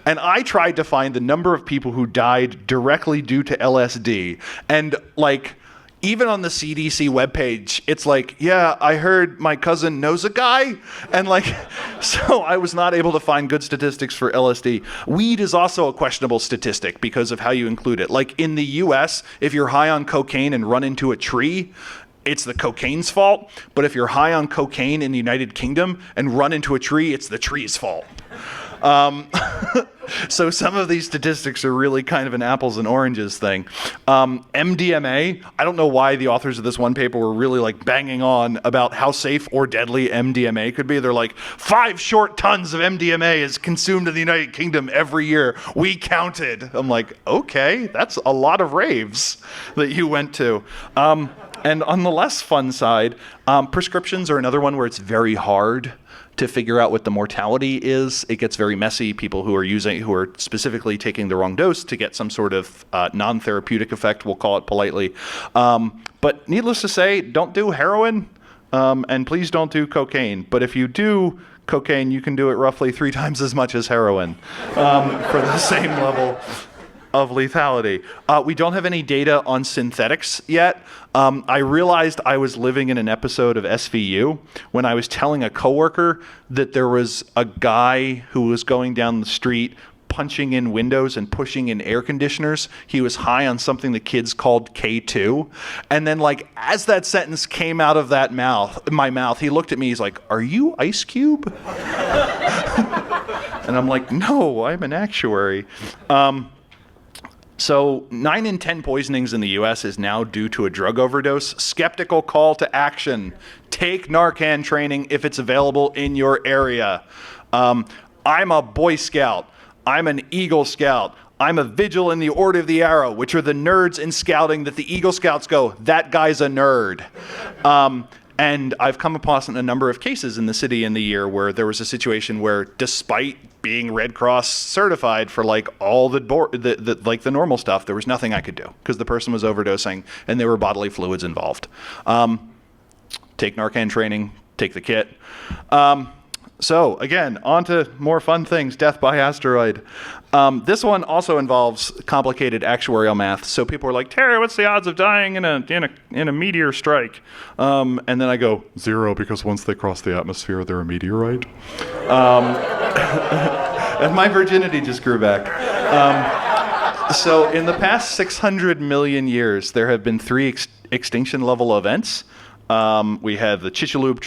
And I tried to find the number of people who died directly due to LSD. And even on the CDC webpage, it's yeah, I heard my cousin knows a guy. And so I was not able to find good statistics for LSD. Weed is also a questionable statistic because of how you include it. In the US, if you're high on cocaine and run into a tree, it's the cocaine's fault. But if you're high on cocaine in the United Kingdom and run into a tree, it's the tree's fault. So some of these statistics are really kind of an apples and oranges thing. MDMA, I don't know why the authors of this one paper were really banging on about how safe or deadly MDMA could be. They're 5 short tons of MDMA is consumed in the United Kingdom every year. We counted. I'm okay, that's a lot of raves that you went to. And on the less fun side, prescriptions are another one where it's very hard to figure out what the mortality is. It gets very messy. People who are specifically taking the wrong dose to get some sort of non-therapeutic effect, we'll call it politely. But needless to say, don't do heroin, and please don't do cocaine. But if you do cocaine, you can do it roughly 3 times as much as heroin for the same level of lethality. We don't have any data on synthetics yet. I realized I was living in an episode of SVU when I was telling a coworker that there was a guy who was going down the street punching in windows and pushing in air conditioners. He was high on something the kids called K2. And then as that sentence came out of my mouth, he looked at me, he's like, "Are you Ice Cube?" And I'm like, "No, I'm an actuary." So 9 in 10 poisonings in the U.S. is now due to a drug overdose. Skeptical call to action. Take Narcan training if it's available in your area. I'm a Boy Scout. I'm an Eagle Scout. I'm a Vigil in the Order of the Arrow, which are the nerds in scouting that the Eagle Scouts go, that guy's a nerd. And I've come upon a number of cases in the city in the year where there was a situation where, despite being Red Cross certified for all the normal stuff, there was nothing I could do because the person was overdosing and there were bodily fluids involved. Take Narcan training, take the kit. So again, on to more fun things, death by asteroid. This one also involves complicated actuarial math. So people are like, "Terry, what's the odds of dying in a meteor strike?" And then I go, 0, because once they cross the atmosphere, they're a meteorite. And my virginity just grew back. So in the past 600 million years, there have been 3 extinction level events. We had the Chicxulub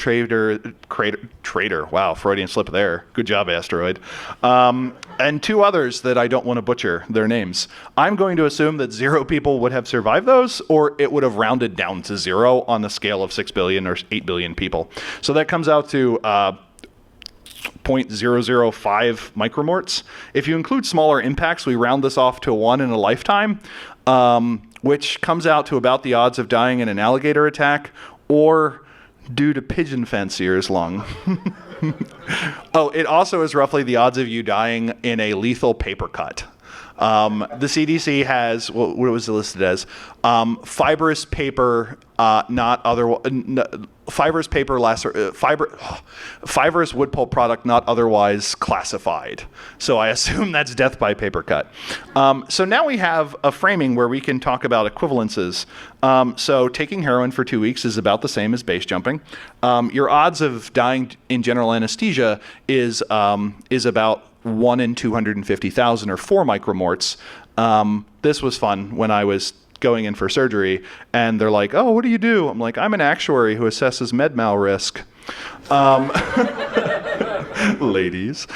crater. Wow, Freudian slip there. Good job, asteroid. And 2 others that I don't want to butcher their names. I'm going to assume that 0 people would have survived those, or it would have rounded down to 0 on the scale of 6 billion or 8 billion people. So that comes out to 0.005 micromorts. If you include smaller impacts, we round this off to 1 in a lifetime, which comes out to about the odds of dying in an alligator attack, or due to pigeon fanciers lung. Oh, it also is roughly the odds of you dying in a lethal paper cut. The CDC has what was it listed as? Fibrous paper, fibrous paper fibrous wood pulp product not otherwise classified. So I assume that's death by paper cut. So now we have a framing where we can talk about equivalences. So taking heroin for 2 weeks is about the same as base jumping. Your odds of dying in general anesthesia is about 1 in 250,000 or 4 micromorts. This was fun when I was going in for surgery and they're like, oh, what do you do? I'm like, I'm an actuary who assesses med mal risk. Ladies.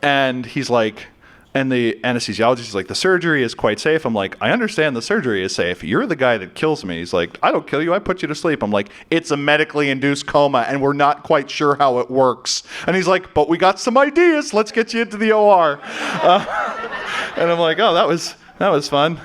And he's like, and the anesthesiologist is like, the surgery is quite safe. I'm like, I understand the surgery is safe. You're the guy that kills me. He's like, I don't kill you. I put you to sleep. I'm like, it's a medically induced coma, and we're not quite sure how it works. And he's like, but we got some ideas. Let's get you into the OR. And I'm like, oh, that was fun.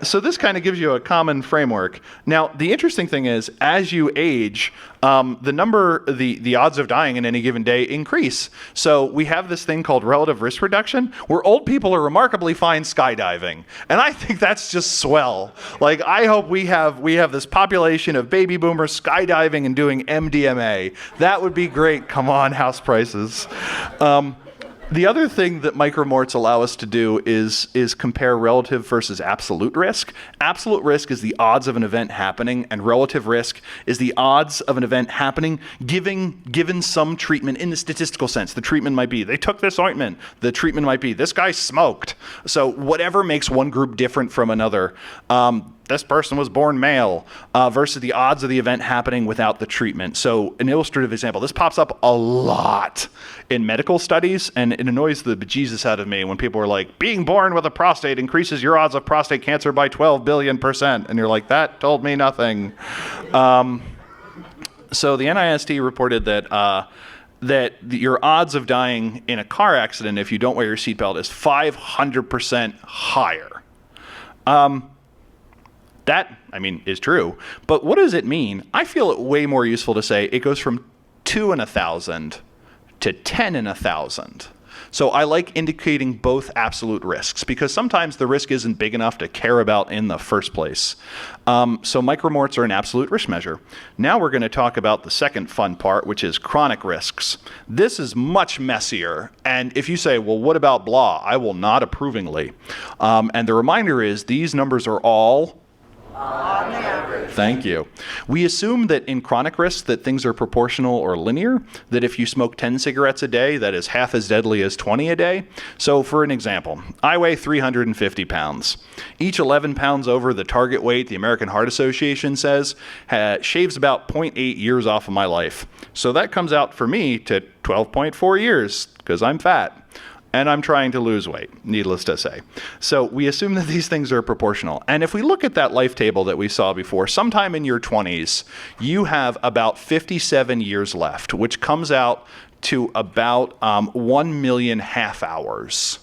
So this kind of gives you a common framework. Now, the interesting thing is, as you age, the odds of dying in any given day increase. So we have this thing called relative risk reduction, where old people are remarkably fine skydiving. And I think that's just swell. Like, I hope we have this population of baby boomers skydiving and doing MDMA. That would be great. Come on, house prices. The other thing that micromorts allow us to do is compare relative versus absolute risk. Absolute risk is the odds of an event happening, and relative risk is the odds of an event happening given some treatment in the statistical sense. The treatment might be, they took this ointment. The treatment might be, this guy smoked. So whatever makes one group different from another, this person was born male, versus the odds of the event happening without the treatment. So an illustrative example, this pops up a lot in medical studies, and it annoys the bejesus out of me when people are like, being born with a prostate increases your odds of prostate cancer by 12 billion%. And you're like, that told me nothing. So the NIST reported that your odds of dying in a car accident if you don't wear your seatbelt is 500% higher. That, is true. But what does it mean? I feel it way more useful to say it goes from 2 in 1,000 to 10 in 1,000. So I like indicating both absolute risks because sometimes the risk isn't big enough to care about in the first place. So micromorts are an absolute risk measure. Now we're going to talk about the second fun part, which is chronic risks. This is much messier. And if you say, well, what about blah? I will nod approvingly. And the reminder is these numbers are all on average. Thank you. We assume that in chronic risks that things are proportional or linear, that if you smoke 10 cigarettes a day, that is half as deadly as 20 a day. So for an example, I weigh 350 pounds. Each 11 pounds over the target weight, the American Heart Association says, shaves about 0.8 years off of my life. So that comes out for me to 12.4 years because I'm fat. And I'm trying to lose weight, needless to say. So we assume that these things are proportional. And if we look at that life table that we saw before, sometime in your 20s, you have about 57 years left, which comes out to about 1 million half hours.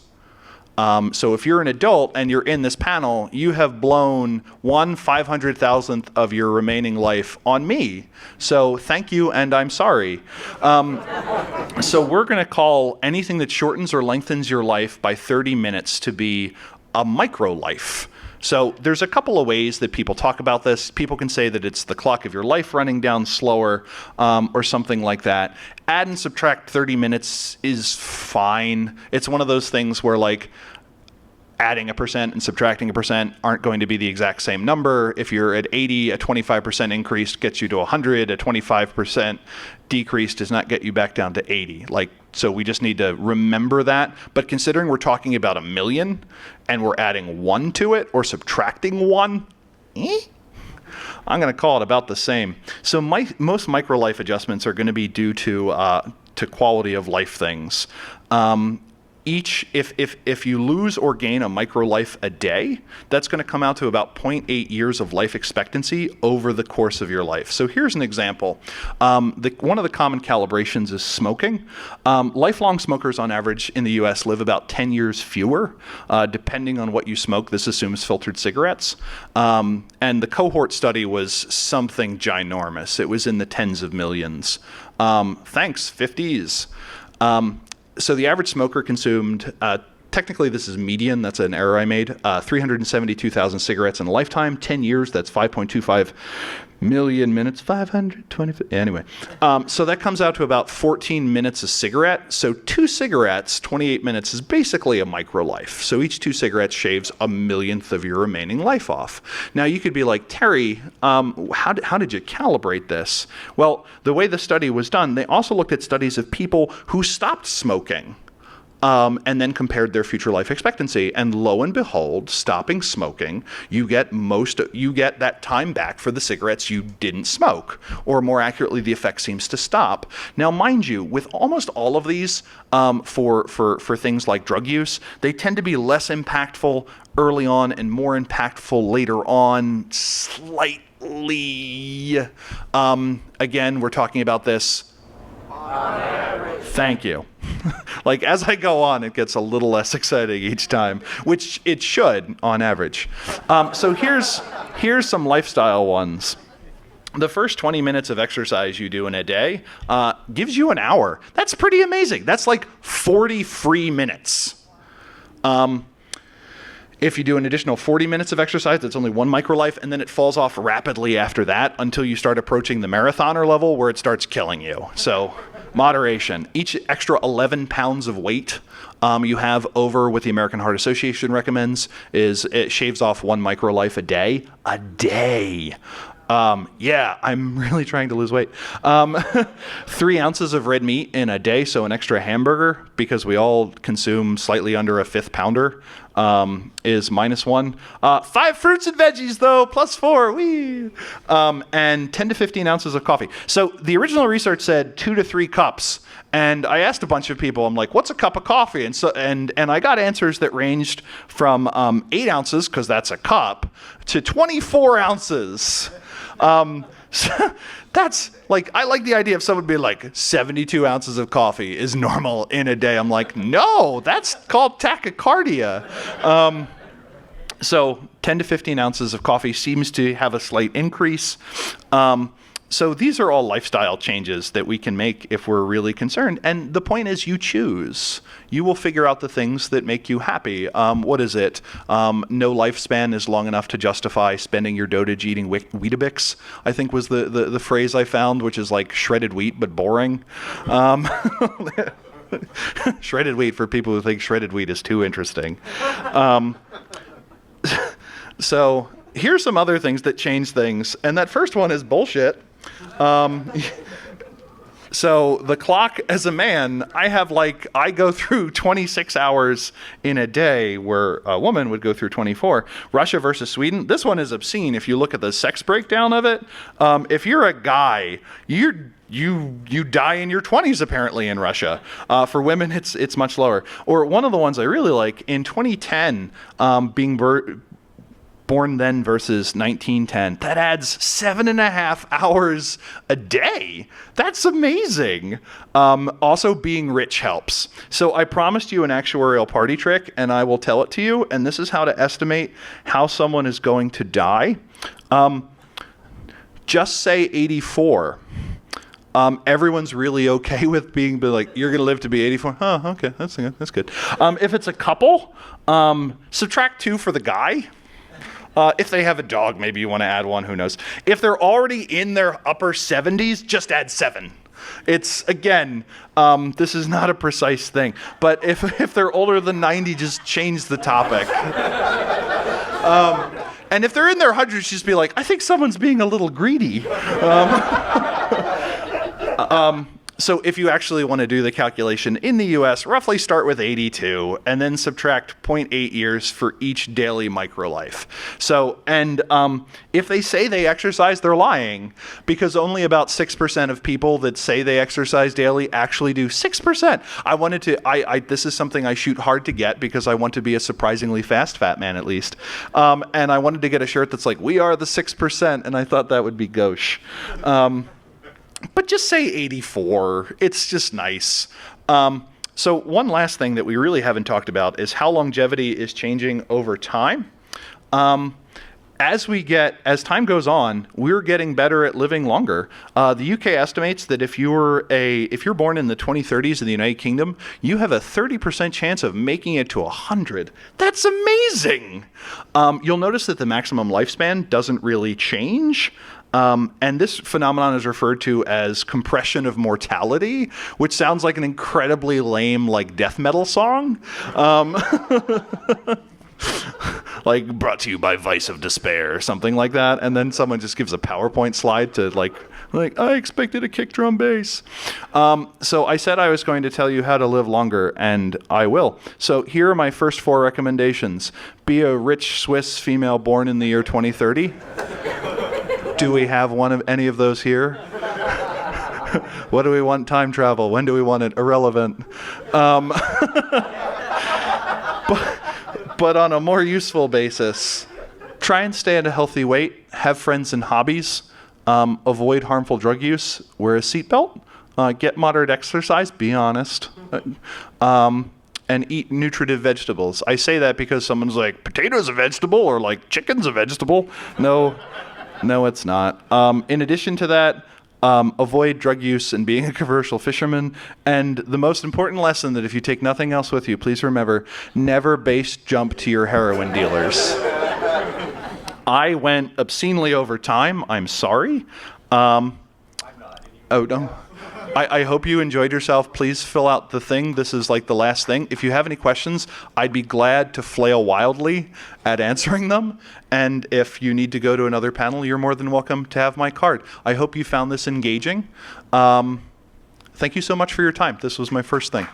So if you're an adult and you're in this panel, you have blown 1/500,000th of your remaining life on me. So thank you, and I'm sorry. So we're going to call anything that shortens or lengthens your life by 30 minutes to be a micro life. So there's a couple of ways that people talk about this. People can say that it's the clock of your life running down slower, or something like that. Add and subtract 30 minutes is fine. It's one of those things where, like, adding a percent and subtracting a percent aren't going to be the exact same number. If you're at 80, a 25% increase gets you to 100. A 25% decrease does not get you back down to 80. So we just need to remember that. But considering we're talking about 1 million and we're adding 1 to it or subtracting 1, I'm going to call it about the same. So most micro-life adjustments are going to be due to quality of life things. if you lose or gain a microlife a day, that's going to come out to about 0.8 years of life expectancy over the course of your life. So here's an example. One of the common calibrations is smoking. Lifelong smokers on average in the US live about 10 years fewer, depending on what you smoke. This assumes filtered cigarettes. And the cohort study was something ginormous. It was in the tens of millions. Thanks, 50s. So the average smoker consumed, technically this is median, that's an error I made, 372,000 cigarettes in a lifetime, 10 years, that's 5.25 million minutes, 520, anyway. So that comes out to about 14 minutes a cigarette. So 2 cigarettes, 28 minutes, is basically a micro-life. So each 2 cigarettes shaves a millionth of your remaining life off. Now you could be like, Terry, how did you calibrate this? Well, the way the study was done, they also looked at studies of people who stopped smoking. And then compared their future life expectancy. And lo and behold, stopping smoking, you get that time back for the cigarettes you didn't smoke. Or more accurately, the effect seems to stop. Now, mind you, with almost all of these, for things like drug use, they tend to be less impactful early on and more impactful later on, slightly. Again, we're talking about this. Thank you. Like, as I go on, it gets a little less exciting each time, which it should on average. So here's some lifestyle ones. The first 20 minutes of exercise you do in a day gives you an hour. That's pretty amazing. That's like 40 free minutes. If you do an additional 40 minutes of exercise, that's only 1 microlife, and then it falls off rapidly after that until you start approaching the marathoner level where it starts killing you. So moderation. Each extra 11 pounds of weight you have over what the American Heart Association recommends is it shaves off 1 microlife a day. A day. Yeah, I'm really trying to lose weight. 3 ounces of red meat in a day, so an extra hamburger, because we all consume slightly under a 1/5 pounder, is -1. 5 fruits and veggies, though, +4. Whee! And 10 to 15 ounces of coffee. So the original research said 2 to 3 cups. And I asked a bunch of people, I'm like, what's a cup of coffee? And I got answers that ranged from 8 ounces, because that's a cup, to 24 ounces. So that's like, I like the idea of someone being like 72 ounces of coffee is normal in a day. I'm like, no, that's called tachycardia. So 10 to 15 ounces of coffee seems to have a slight increase. So these are all lifestyle changes that we can make if we're really concerned. And the point is, you choose. You will figure out the things that make you happy. What is it? No lifespan is long enough to justify spending your dotage eating Weetabix, I think was the phrase I found, which is like shredded wheat but boring. Shredded wheat for people who think shredded wheat is too interesting. So here's some other things that change things. And that first one is bullshit. So the clock, as a man, I go through 26 hours in a day where a woman would go through 24. Russia versus Sweden, this one is obscene if you look at the sex breakdown of it. If you're a guy, you die in your 20s apparently in Russia. For women, it's much lower. Or one of the ones I really like, in 2010, born then versus 1910, that adds 7.5 hours a day. That's amazing. Also, being rich helps. So I promised you an actuarial party trick, and I will tell it to you. And this is how to estimate how someone is going to die. Just say 84. Everyone's really okay with being like, you're going to live to be 84? Oh, okay, that's good. If it's a couple, subtract 2 for the guy. If they have a dog, maybe you want to add 1, who knows. If they're already in their upper 70s, just add 7. It's, again, this is not a precise thing. But if they're older than 90, just change the topic. And if they're in their hundreds, just be like, I think someone's being a little greedy. So if you actually want to do the calculation in the US, roughly start with 82 and then subtract 0.8 years for each daily microlife. So, and if they say they exercise, they're lying, because only about 6% of people that say they exercise daily actually do. 6%. I wanted to, this is something I shoot hard to get because I want to be a surprisingly fast fat man at least. And I wanted to get a shirt that's like, we are the 6%, and I thought that would be gauche. But just say 84. It's just nice. So one last thing that we really haven't talked about is how longevity is changing over time. As time goes on, we're getting better at living longer. The UK estimates that if you're born in the 2030s in the United Kingdom, you have a 30% chance of making it to 100. That's amazing. You'll notice that the maximum lifespan doesn't really change. And this phenomenon is referred to as compression of mortality, which sounds like an incredibly lame, like, death metal song. Like, brought to you by Vice of Despair or something like that. And then someone just gives a PowerPoint slide to like I expected a kick drum bass. So I said I was going to tell you how to live longer, and I will. So here are my first 4 recommendations. Be a rich Swiss female born in the year 2030. Do we have any of those here? What do we want? Time travel. When do we want it? Irrelevant. But on a more useful basis, try and stay at a healthy weight, have friends and hobbies, avoid harmful drug use, wear a seatbelt, get moderate exercise, be honest, and eat nutritive vegetables. I say that because someone's like, potato's a vegetable, or like, chicken's a vegetable. No, it's not. In addition to that, avoid drug use and being a commercial fisherman. And the most important lesson that if you take nothing else with you, please remember, never base jump to your heroin dealers. I went obscenely over time. I'm sorry. I'm not. Oh, no. I hope you enjoyed yourself. Please fill out the thing. This is like the last thing. If you have any questions, I'd be glad to flail wildly at answering them. And if you need to go to another panel, you're more than welcome to have my card. I hope you found this engaging. Thank you so much for your time. This was my first thing.